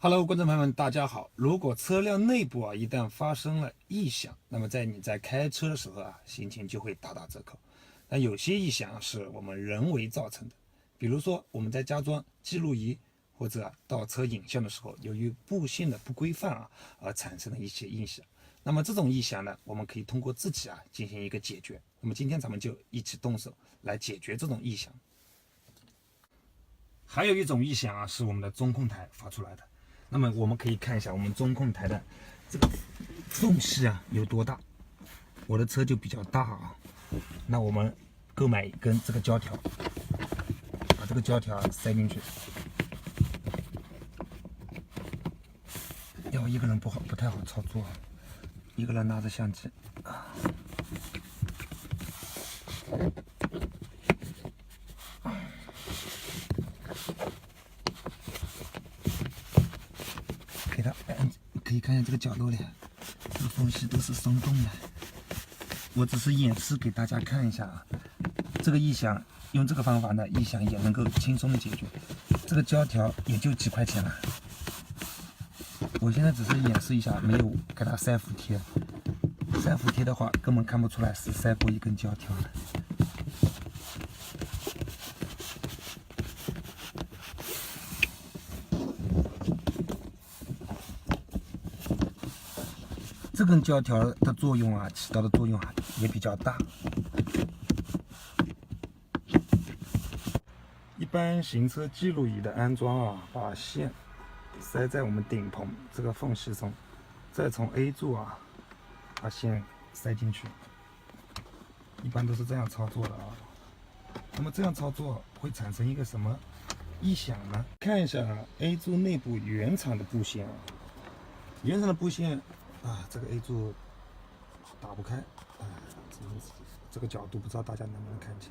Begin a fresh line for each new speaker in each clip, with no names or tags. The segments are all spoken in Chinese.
Hello，观众朋友们，大家好。如果车辆内部一旦发生了异响，那么你在开车的时候心情就会大打折扣。那有些异响是我们人为造成的，比如说我们在加装记录仪或者倒车影像的时候，由于布线的不规范而产生的一些异响。那么这种异响呢，我们可以通过自己进行一个解决。那么今天咱们就一起动手来解决这种异响。还有一种异响是我们的中控台发出来的。那么我们可以看一下我们中控台的这个缝隙有多大。我的车就比较大那我们购买一根这个胶条，把这个胶条塞进去。要一个人不太好操作，一个人拿着相机给它可以看见这个角落里，这个缝隙都是松动的。我只是演示给大家看一下这个异响用这个方法呢，异响也能够轻松的解决。这个胶条也就几块钱了。我现在只是演示一下，没有给它塞服贴。塞服贴的话，根本看不出来是塞过一根胶条的。这根胶条的作用起到的作用也比较大。一般行车记录仪的安装把线塞在我们顶棚这个缝隙中，再从 A 柱把线塞进去。一般都是这样操作的那么这样操作会产生一个什么异响呢？看一下A 柱内部原厂的布线原厂的布线这个 A 柱打不开这个角度不知道大家能不能看清。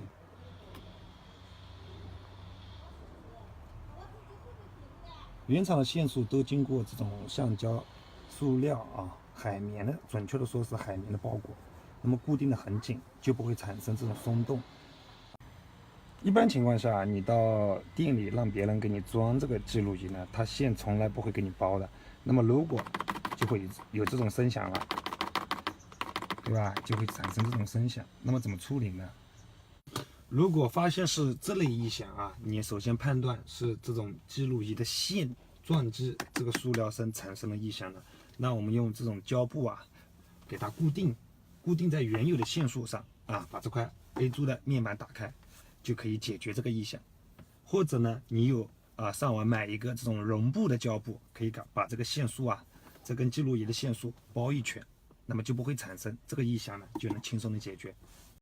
原厂的线束都经过这种橡胶、塑料海绵的，准确的说是海绵的包裹，那么固定的很紧，就不会产生这种松动。一般情况下，你到店里让别人给你装这个记录仪呢，它线从来不会给你包的。那么如果就会有这种声响了，对吧？就会产生这种声响。那么怎么处理呢？如果发现是这类异响你首先判断是这种记录仪的线撞击这个塑料声产生了异响了，那我们用这种胶布给它固定在原有的线束上把这块 A 柱的面板打开，就可以解决这个异响。或者呢，你有上网买一个这种绒布的胶布，可以把这个线束这根记录仪的线束包一圈，那么就不会产生这个异响了，就能轻松的解决。